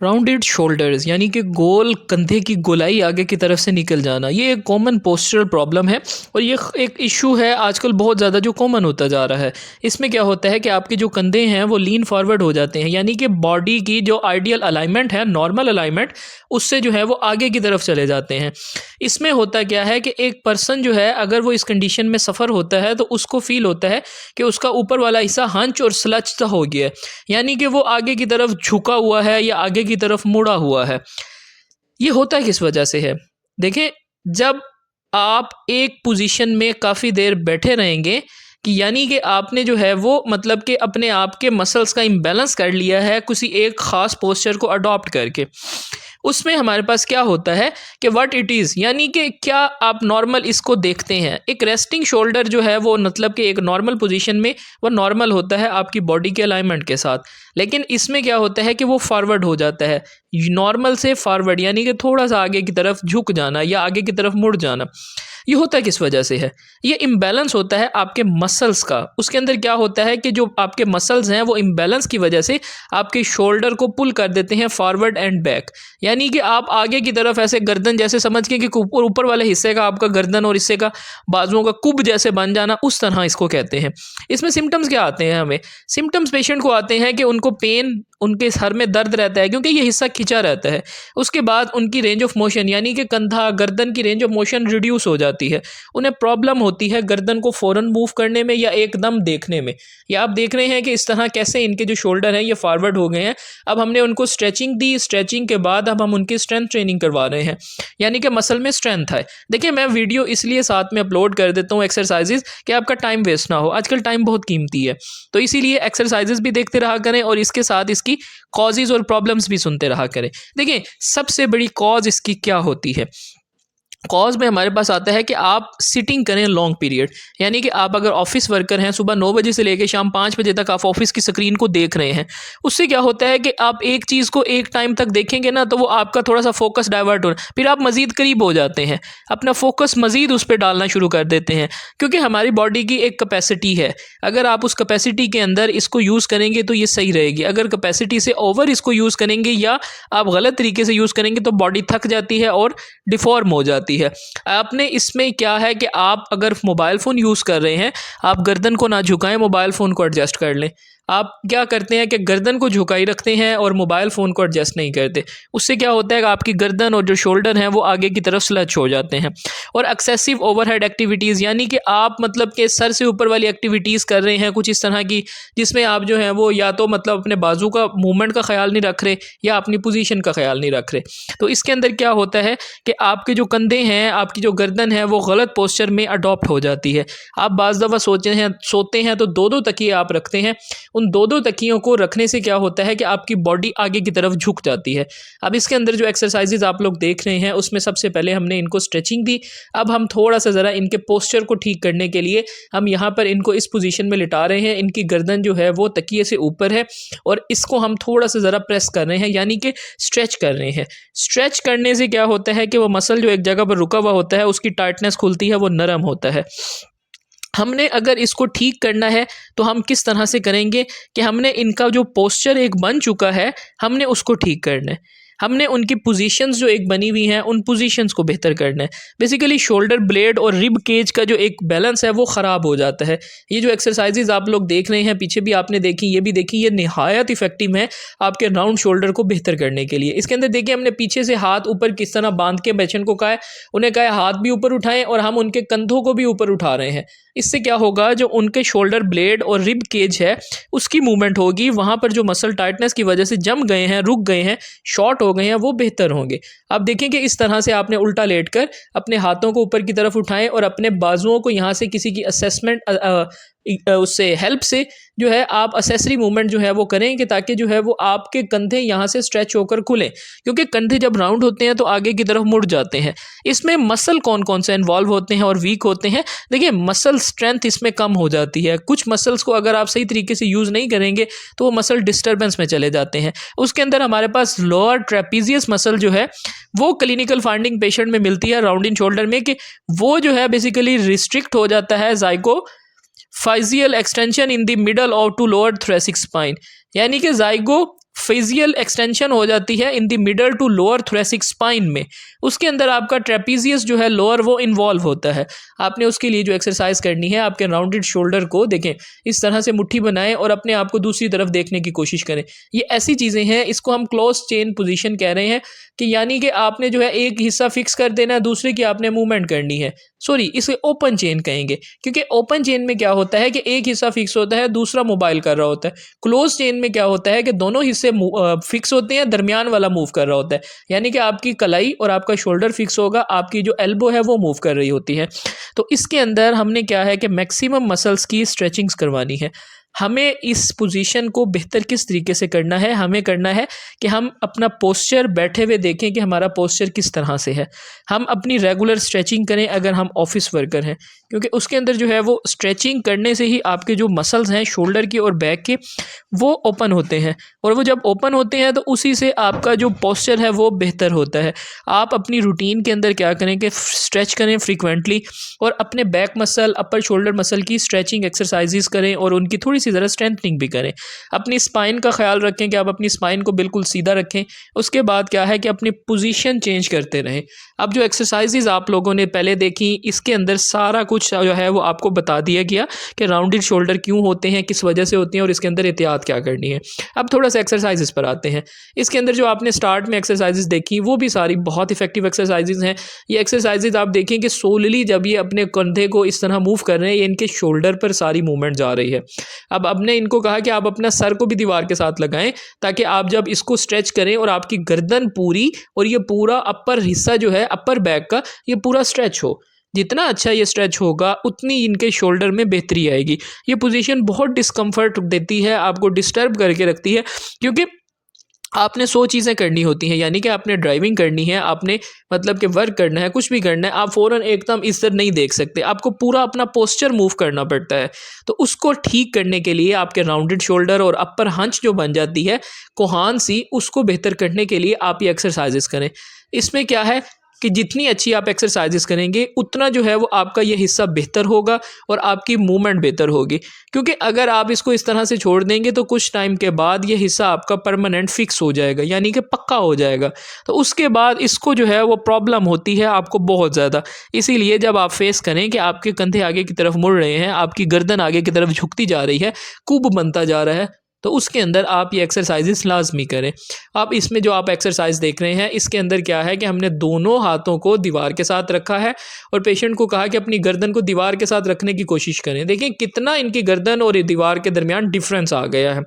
Rounded shoulders यानी कि गोल कंधे की गोलाई आगे की तरफ से निकल जाना, ये एक कॉमन पोस्चरल प्रॉब्लम है और ये एक इशू है आजकल बहुत ज़्यादा जो कॉमन होता जा रहा है। इसमें क्या होता है कि आपके जो कंधे हैं वो लीन फॉरवर्ड हो जाते हैं, यानी कि बॉडी की जो आइडियल अलाइनमेंट है, नॉर्मल अलाइनमेंट, उससे जो है वो आगे की तरफ चले जाते हैं। इसमें होता क्या है कि एक पर्सन जो है अगर वो इस कंडीशन में सफ़र होता है तो उसको फील होता है कि उसका ऊपर वाला हिस्सा हंच और स्लच सा हो गया है, यानी कि वो आगे की तरफ झुका हुआ है या आगे की तरफ मुड़ा हुआ है। ये होता किस वजह से है? देखें, जब आप एक पोजीशन में काफ़ी देर बैठे रहेंगे कि यानी कि आपने जो है वो मतलब कि अपने आप के मसल्स का इम्बैलेंस कर लिया है किसी एक ख़ास पोस्चर को अडॉप्ट करके। उसमें हमारे पास क्या होता है कि व्हाट इट इज़, यानी कि क्या आप नॉर्मल इसको देखते हैं। एक रेस्टिंग शोल्डर जो है वो मतलब कि एक नॉर्मल पोजीशन में वो नॉर्मल होता है आपकी बॉडी के अलाइनमेंट के साथ, लेकिन इसमें क्या होता है कि वो फॉरवर्ड हो जाता है, नॉर्मल से फॉरवर्ड, यानी कि थोड़ा सा आगे की तरफ झुक जाना या आगे की तरफ मुड़ जाना। ये होता किस वजह से है? ये इम्बैलेंस होता है आपके मसल्स का। उसके अंदर क्या होता है कि जो आपके मसल्स हैं वो इम्बैलेंस की वजह से आपके शोल्डर को पुल कर देते हैं फॉरवर्ड एंड बैक, यानी कि आप आगे की तरफ ऐसे गर्दन जैसे समझ के कि ऊपर ऊपर वाले हिस्से का आपका गर्दन और हिस्से का बाजुओं का कुब जैसे बन जाना, उस तरह इसको कहते हैं। इसमें सिम्टम्स क्या आते हैं हमें? सिम्टम्स पेशेंट को आते हैं कि उनको पेन, उनके सर में दर्द रहता है क्योंकि ये हिस्सा खिंचा रहता है। उसके बाद उनकी रेंज ऑफ मोशन यानी कि कंधा गर्दन की रेंज ऑफ मोशन रिड्यूस हो जाती है। उन्हें प्रॉब्लम होती है गर्दन को फ़ौरन मूव करने में या एकदम देखने में। या आप देख रहे हैं कि इस तरह कैसे इनके जो शोल्डर हैं ये फॉरवर्ड हो गए हैं। अब हमने उनको स्ट्रेचिंग दी, स्ट्रेचिंग के बाद अब हम उनकी स्ट्रेंथ ट्रेनिंग करवा रहे हैं, यानी कि मसल में स्ट्रेंथ है। देखिए, मैं वीडियो इसलिए साथ में अपलोड कर देता हूँ एक्सरसाइजेज कि आपका टाइम वेस्ट ना हो। आजकल टाइम बहुत कीमती है, तो इसीलिए एक्सरसाइजेज भी देखते रहा करें और इसके साथ इसकी कॉजेज़ और प्रॉब्लम्स भी सुनते रहा करें। देखिए, सबसे बड़ी कॉज इसकी क्या होती है? कॉज में हमारे पास आता है कि आप सिटिंग करें लॉन्ग पीरियड, यानी कि आप अगर ऑफिस वर्कर हैं, सुबह 9 बजे से लेकर शाम 5 बजे तक आप ऑफिस की स्क्रीन को देख रहे हैं। उससे क्या होता है कि आप एक चीज़ को एक टाइम तक देखेंगे ना, तो वो आपका थोड़ा सा फोकस डाइवर्ट हो, फिर आप मज़ीद करीब हो जाते हैं, अपना फोकस मज़ीद उस पर डालना शुरू कर देते हैं, क्योंकि हमारी बॉडी की एक कैपेसिटी है। अगर आप उस कैपेसिटी के अंदर इसको यूज़ करेंगे तो ये सही रहेगी। अगर कैपेसिटी से ओवर इसको यूज़ करेंगे या आप गलत तरीके से यूज़ करेंगे तो बॉडी थक जाती है और डिफॉर्म हो जाती है। आपने इसमें क्या है कि आप अगर मोबाइल फ़ोन यूज़ कर रहे हैं, आप गर्दन को ना झुकाएं, मोबाइल फ़ोन को एडजस्ट कर लें। आप क्या करते हैं कि गर्दन को झुकाई रखते हैं और मोबाइल फ़ोन को एडजस्ट नहीं करते। उससे क्या होता है कि आपकी गर्दन और जो शोल्डर हैं वो आगे की तरफ स्लच हो जाते हैं। और एक्सेसिव ओवरहेड एक्टिविटीज़, यानी कि आप मतलब कि सर से ऊपर वाली एक्टिविटीज़ कर रहे हैं कुछ इस तरह की, जिसमें आप जो है वो या तो मतलब अपने बाजू का मूवमेंट का ख्याल नहीं रख रहे या अपनी पोजीशन का ख्याल नहीं रख रहे। तो इसके अंदर क्या होता है कि आपके जो कंधे हैं, आपकी जो गर्दन है वो गलत पोस्चर में अडॉप्ट हो जाती है। आप बाज़ दफ़ा सोते हैं तो 2-2 तकिए आप रखते हैं। उन 2-2 तकियों को रखने से क्या होता है कि आपकी बॉडी आगे की तरफ झुक जाती है। अब इसके अंदर जो एक्सरसाइजेज आप लोग देख रहे हैं उसमें सबसे पहले हमने इनको स्ट्रेचिंग दी। अब हम थोड़ा सा ज़रा इनके पोस्चर को ठीक करने के लिए हम यहाँ पर इनको इस पोजीशन में लिटा रहे हैं। इनकी गर्दन जो है वो तकिए से ऊपर है और इसको हम थोड़ा सा ज़रा प्रेस कर रहे हैं, यानी कि स्ट्रेच कर रहे हैं। स्ट्रेच करने से क्या होता है कि वो मसल जो एक जगह पर रुका हुआ होता है उसकी टाइटनेस खुलती है, वो नरम होता है। हमने अगर इसको ठीक करना है तो हम किस तरह से करेंगे कि हमने इनका जो पोस्चर एक बन चुका है, हमने उसको ठीक करना है। हमने उनकी पोजीशंस जो एक बनी हुई हैं उन पोजीशंस को बेहतर करना है। बेसिकली शोल्डर ब्लेड और रिब केज का जो एक बैलेंस है वो ख़राब हो जाता है। ये जो एक्सरसाइजेज आप लोग देख रहे हैं, पीछे भी आपने देखी, ये भी देखी, ये निहायत इफेक्टिव है आपके राउंड शोल्डर को बेहतर करने के लिए। इसके अंदर देखिए, हमने पीछे से हाथ ऊपर किस तरह बांध के पेशेंट को कहा है, उन्हें कहा है हाथ भी ऊपर उठाएं और हम उनके कंधों को भी ऊपर उठा रहे हैं। इससे क्या होगा, जो उनके शोल्डर ब्लेड और रिब केज है उसकी मूवमेंट होगी, वहाँ पर जो मसल टाइटनेस की वजह से जम गए हैं, रुक गए हैं, शॉर्ट हो गए हैं, वो बेहतर होंगे। आप देखेंगे इस तरह से आपने उल्टा लेटकर अपने हाथों को ऊपर की तरफ उठाएं और अपने बाजुओं को यहाँ से किसी की असेसमेंट उससे हेल्प से जो है आप असेसरी मूवमेंट जो है वो करें कि ताकि जो है वो आपके कंधे यहाँ से स्ट्रेच होकर खुलें, क्योंकि कंधे जब राउंड होते हैं तो आगे की तरफ मुड़ जाते हैं। इसमें मसल कौन कौन से इन्वॉल्व होते हैं और वीक होते हैं? देखिए, मसल स्ट्रेंथ इसमें कम हो जाती है। कुछ मसल्स को अगर आप सही तरीके से यूज़ नहीं करेंगे तो वो मसल डिस्टर्बेंस में चले जाते हैं। उसके अंदर हमारे पास लोअर ट्रेपीजियस मसल जो है वो क्लिनिकल फाइंडिंग पेशेंट में मिलती है राउंड इन शोल्डर में, कि वो जो है बेसिकली रिस्ट्रिक्ट हो जाता है zygapophyseal extension in the middle और टू लोअर थोरेसिक स्पाइन, यानी कि जाइगो फेजियल एक्सटेंशन हो जाती है in the middle to lower thoracic spine में। उसके अंदर आपका ट्रेपीजियस जो है लोअर वो इन्वॉल्व होता है। आपने उसके लिए जो एक्सरसाइज करनी है, आपके राउंडेड शोल्डर को देखें, इस तरह से मुट्ठी बनाएं और अपने आप को दूसरी तरफ देखने की कोशिश करें। ये ऐसी चीज़ें हैं, इसको हम क्लोज चेन पोजीशन कह रहे हैं कि यानी कि आपने जो है एक हिस्सा फिक्स कर देना है, दूसरे की आपने मूवमेंट करनी है। सॉरी, इसे ओपन चेन कहेंगे, क्योंकि ओपन चेन में क्या होता है कि एक हिस्सा फिक्स होता है, दूसरा मोबाइल कर रहा होता है। क्लोज चेन में क्या होता है कि दोनों हिस्से फिक्स होते हैं, दरमियान वाला मूव कर रहा होता है। यानी कि आपकी कलाई और आपका शोल्डर फिक्स होगा, आपकी जो एल्बो है वो मूव कर रही होती है। तो इसके अंदर हमने क्या है कि मैक्सिमम मसल्स की स्ट्रेचिंग्स करवानी है। हमें इस पोजीशन को बेहतर किस तरीके से करना है, हमें करना है कि हम अपना पोस्चर बैठे हुए देखें कि हमारा पोस्चर किस तरह से है। हम अपनी रेगुलर स्ट्रेचिंग करें अगर हम ऑफिस वर्कर हैं, क्योंकि उसके अंदर जो है वो स्ट्रेचिंग करने से ही आपके जो मसल्स हैं शोल्डर के और बैक के वो ओपन होते हैं, और वो जब ओपन होते हैं तो उसी से आपका जो पोस्चर है वो बेहतर होता है। आप अपनी रूटीन के अंदर क्या करें कि स्ट्रेच करें फ्रीक्वेंटली, और अपने बैक मसल, अपर शोल्डर मसल की स्ट्रेचिंग एक्सरसाइजेस करें और उनकी थोड़ी सी ज़रा स्ट्रेंथनिंग भी करें। अपनी स्पाइन का ख्याल रखें कि आप अपनी स्पाइन को बिल्कुल सीधा रखें। उसके बाद क्या है कि अपनी पोजीशन चेंज करते रहें। अब जो एक्सरसाइजेस आप लोगों ने पहले देखी, इसके अंदर सारा कुछ जो है वो आपको बता दिया गया कि राउंडेड शोल्डर क्यों होते हैं, किस वजह से होती हैं और इसके अंदर एहतियात क्या करनी है। अब थोड़ा सा एक्सरसाइजेस पर आते हैं। इसके अंदर जो आपने स्टार्ट में एक्सरसाइजेस देखी वो भी सारी बहुत इफेक्टिव एक्सरसाइजेस हैं। ये एक्सरसाइजेस आप देखें कि सोलली जब ये अपने कंधे को इस तरह मूव कर रहे हैं, ये इनके शोल्डर पर सारी मूवमेंट जा रही है। अब हमने इनको कहा कि आप अपना सर को भी दीवार के साथ लगाएं, ताकि आप जब इसको स्ट्रेच करें और आपकी गर्दन पूरी और ये पूरा अपर हिस्सा जो है अपर बैक का ये पूरा स्ट्रेच हो। जितना अच्छा ये स्ट्रेच होगा उतनी इनके शोल्डर में बेहतरी आएगी। ये पोजीशन बहुत डिस्कम्फर्ट देती है, आपको डिस्टर्ब करके रखती है, क्योंकि आपने 100 चीज़ें करनी होती हैं। यानी कि आपने ड्राइविंग करनी है, आपने मतलब कि वर्क करना है, कुछ भी करना है, आप फ़ौरन एकदम इस तरह नहीं देख सकते, आपको पूरा अपना पोस्चर मूव करना पड़ता है। तो उसको ठीक करने के लिए आपके राउंडेड शोल्डर और अपर हंच जो बन जाती है कोहान सी, उसको बेहतर करने के लिए आप ये एक्सरसाइजेस करें। इसमें क्या है कि जितनी अच्छी आप एक्सरसाइजेस करेंगे उतना जो है वो आपका ये हिस्सा बेहतर होगा और आपकी मूवमेंट बेहतर होगी। क्योंकि अगर आप इसको इस तरह से छोड़ देंगे तो कुछ टाइम के बाद ये हिस्सा आपका परमानेंट फिक्स हो जाएगा, यानी कि पक्का हो जाएगा। तो उसके बाद इसको जो है वो प्रॉब्लम होती है आपको बहुत ज़्यादा। इसीलिए जब आप फेस करें कि आपके कंधे आगे की तरफ मुड़ रहे हैं, आपकी गर्दन आगे की तरफ झुकती जा रही है, कुब बनता जा रहा है, तो उसके अंदर आप ये एक्सरसाइजेस लाजमी करें। अब इसमें जो आप एक्सरसाइज देख रहे हैं, इसके अंदर क्या है कि हमने दोनों हाथों को दीवार के साथ रखा है और पेशेंट को कहा कि अपनी गर्दन को दीवार के साथ रखने की कोशिश करें। देखें कितना इनकी गर्दन और दीवार के दरमियान डिफरेंस आ गया है।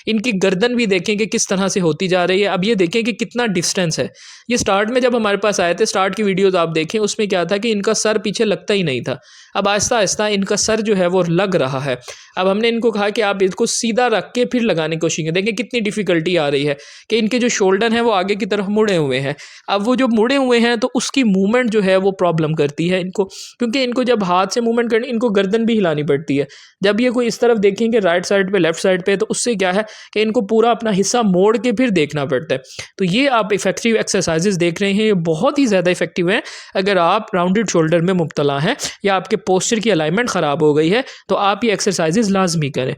इनकी गर्दन भी देखें कि किस तरह से होती जा रही है। अब ये देखें कि कितना डिस्टेंस है। ये स्टार्ट में जब हमारे पास आए थे, स्टार्ट की वीडियोज़ आप देखें, उसमें क्या था कि इनका सर पीछे लगता ही नहीं था। अब आहिस्ता आहिस्ता इनका सर जो है वो लग रहा है। अब हमने इनको कहा कि आप इसको सीधा रख के फिर लगाने की कोशिश करें। देखें कितनी डिफ़िकल्टी आ रही है कि इनके जो शोल्डर हैं वो आगे की तरफ मुड़े हुए हैं। अब वो जो मुड़े हुए हैं तो उसकी मूवमेंट जो है वो प्रॉब्लम करती है इनको, क्योंकि इनको जब हाथ से मूवमेंट करनी, इनको गर्दन भी हिलानी पड़ती है। जब ये कोई इस तरफ देखेंगे राइट साइड पे, लेफ्ट साइड पे, तो उससे क्या है कि इनको पूरा अपना हिस्सा मोड़ के फिर देखना पड़ता है। तो ये आप इफेक्टिव एक्सरसाइजेज देख रहे हैं, ये बहुत ही ज़्यादा इफेक्टिव हैं। अगर आप राउंडेड शोल्डर में मुब्तला हैं या आपके पोस्चर की अलाइनमेंट ख़राब हो गई है तो आप ये एक्सरसाइजेज लाजमी करें।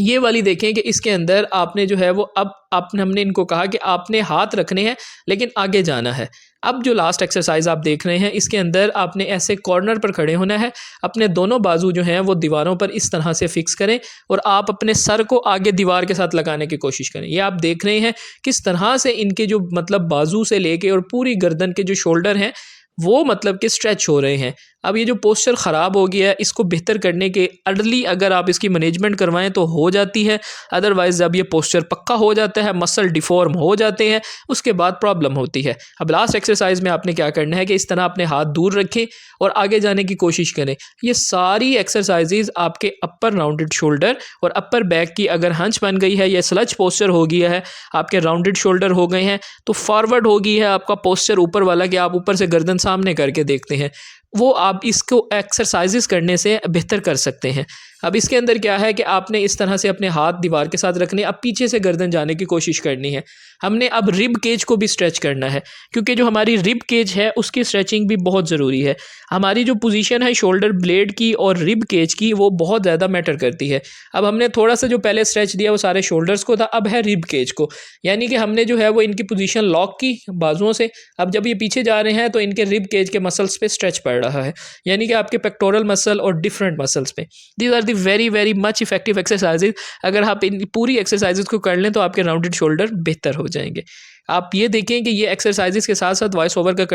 ये वाली देखें कि इसके अंदर आपने जो है वो अब हमने इनको कहा कि आपने हाथ रखने हैं लेकिन आगे जाना है। अब जो लास्ट एक्सरसाइज आप देख रहे हैं, इसके अंदर आपने ऐसे कॉर्नर पर खड़े होना है, अपने दोनों बाजू जो हैं वो दीवारों पर इस तरह से फिक्स करें और आप अपने सर को आगे दीवार के साथ लगाने की कोशिश करें। ये आप देख रहे हैं किस तरह से इनके जो मतलब बाजू से लेके और पूरी गर्दन के जो शोल्डर हैं वो मतलब कि स्ट्रेच हो रहे हैं। अब ये जो पोस्चर ख़राब हो गया है, इसको बेहतर करने के अर्ली अगर आप इसकी मैनेजमेंट करवाएं तो हो जाती है। अदरवाइज़ जब ये पोस्चर पक्का हो जाता है, मसल डिफॉर्म हो जाते हैं, उसके बाद प्रॉब्लम होती है। अब लास्ट एक्सरसाइज में आपने क्या करना है कि इस तरह अपने हाथ दूर रखें और आगे जाने की कोशिश करें। ये सारी एक्सरसाइजेज आपके अपर राउंडेड शोल्डर और अपर बैक की अगर हंच बन गई है, या स्लच पोस्चर हो गया है, आपके राउंडेड शोल्डर हो गए हैं, तो फॉरवर्ड हो गई है आपका पोस्चर ऊपर वाला कि आप ऊपर से गर्दन सामने करके देखते हैं, वो आप इसको एक्सरसाइजेस करने से बेहतर कर सकते हैं। अब इसके अंदर क्या है कि आपने इस तरह से अपने हाथ दीवार के साथ रखने, अब पीछे से गर्दन जाने की कोशिश करनी है। हमने अब रिब केज को भी स्ट्रेच करना है, क्योंकि जो हमारी रिब केज है उसकी स्ट्रेचिंग भी बहुत ज़रूरी है। हमारी जो पोजीशन है शोल्डर ब्लेड की और रिब केज की, वो बहुत ज़्यादा मैटर करती है। अब हमने थोड़ा सा जो पहले स्ट्रेच दिया वो सारे शोल्डर्स को था, अब है रिब केज को, यानी कि हमने जो है वो इनकी पोजीशन लॉक की बाजुओं से। अब जब ये पीछे जा रहे हैं तो इनके रिब केज के मसल्स पे स्ट्रेच पड़ रहा है, यानी कि आपके पेक्टोरल मसल और डिफरेंट मसल्स पे। These are the very very much effective exercises. अगर आप इन पूरी एक्सरसाइजेज को कर लें तो आपके राउंडेड शोल्डर बेहतर हो जाएंगे। आप ये देखें कि ये एक्सरसाइजेज के साथ साथ वॉइस ओवर का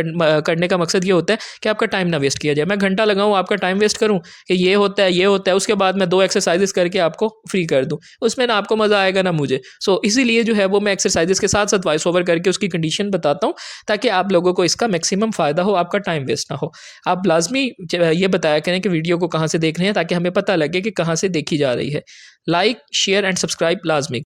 करने का मकसद ये होता है कि आपका टाइम ना वेस्ट किया जाए। मैं घंटा लगाऊं आपका टाइम वेस्ट करूं कि ये होता है ये होता है, उसके बाद मैं 2 एक्सरसाइजेज करके आपको फ्री कर दूं, उसमें ना आपको मज़ा आएगा ना मुझे। सो इसीलिए जो है वो मैं एक्सरसाइजेज के साथ साथ वॉइस ओवर करके उसकी कंडीशन बताता हूँ, ताकि आप लोगों को इसका मैक्सिमम फ़ायदा हो, आपका टाइम वेस्ट ना हो। आप लाजमी ये बताया करें कि वीडियो को कहाँ से देख रहे हैं, ताकि हमें पता लगे कि कहाँ से देखी जा रही है। लाइक शेयर एंड सब्सक्राइब लाजमी।